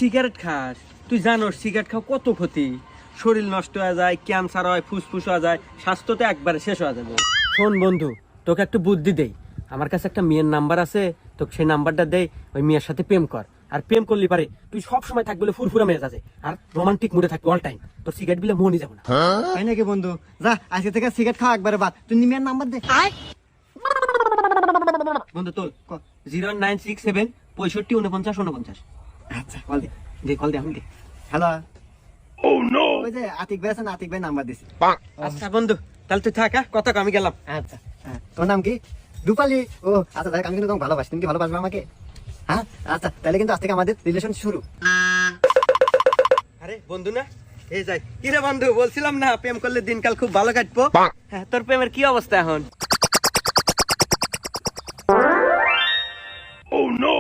Cigarette খাস, তুই জানোস সিগারেট খাও কত ক্ষতি, শরীর নষ্ট হয়ে যায়, ক্যান্সার হয়, ফুসফুস হয়ে যায়, স্বাস্থ্য তো একবারে শেষ হয়ে যাবে। শোন বন্ধু, তোকে একটু বুদ্ধি দেই, আমার কাছে একটা মেয়ের নাম্বার আছে, তোকে সেই নাম্বারটা দেই, ওই মেয়ের সাথে প্রেম কর। আর প্রেম করলি পারে তুই সব সময় থাকবি ফুরফুরা মেয়ে আছে, আর রোমান্টিক মুডে থাকবি অল টাইম, তোর সিগারেট বিলে মনই যাবে না। তাই নাকি বন্ধু? যা আজকে থেকে সিগারেট খাওয়া একবারে বাদ, তুই নিমিয়ার নাম্বার দে। বন্ধু তোর 0967 65 49 49। আচ্ছা কল দে। কল দে, আমি দে। হ্যালো। ওই যে আতিক ভাই আছে না, আতিক ভাই নাম্বার দিছি। আচ্ছা বন্ধু, তাহলে তুই থাক, কথা আমি গেলাম। আচ্ছা তোর নাম কি? রূপালী। ও আচ্ছা দেখ, আমি কিন্তু তোমাকে ভালোবাসি, তুমি কি ভালোবাসবে আমাকে? হ্যাঁ আচ্ছা, তাহলে কিন্তু আজ থেকে আমাদের রিলেশন শুরু। আরে বন্ধু না, এই যাই। কি রে বন্ধু, বলছিলাম না প্রেম করলে দিনকাল খুব ভালো কাটবো। হ্যাঁ, তোর প্রেমের কি অবস্থা এখন? Oh no!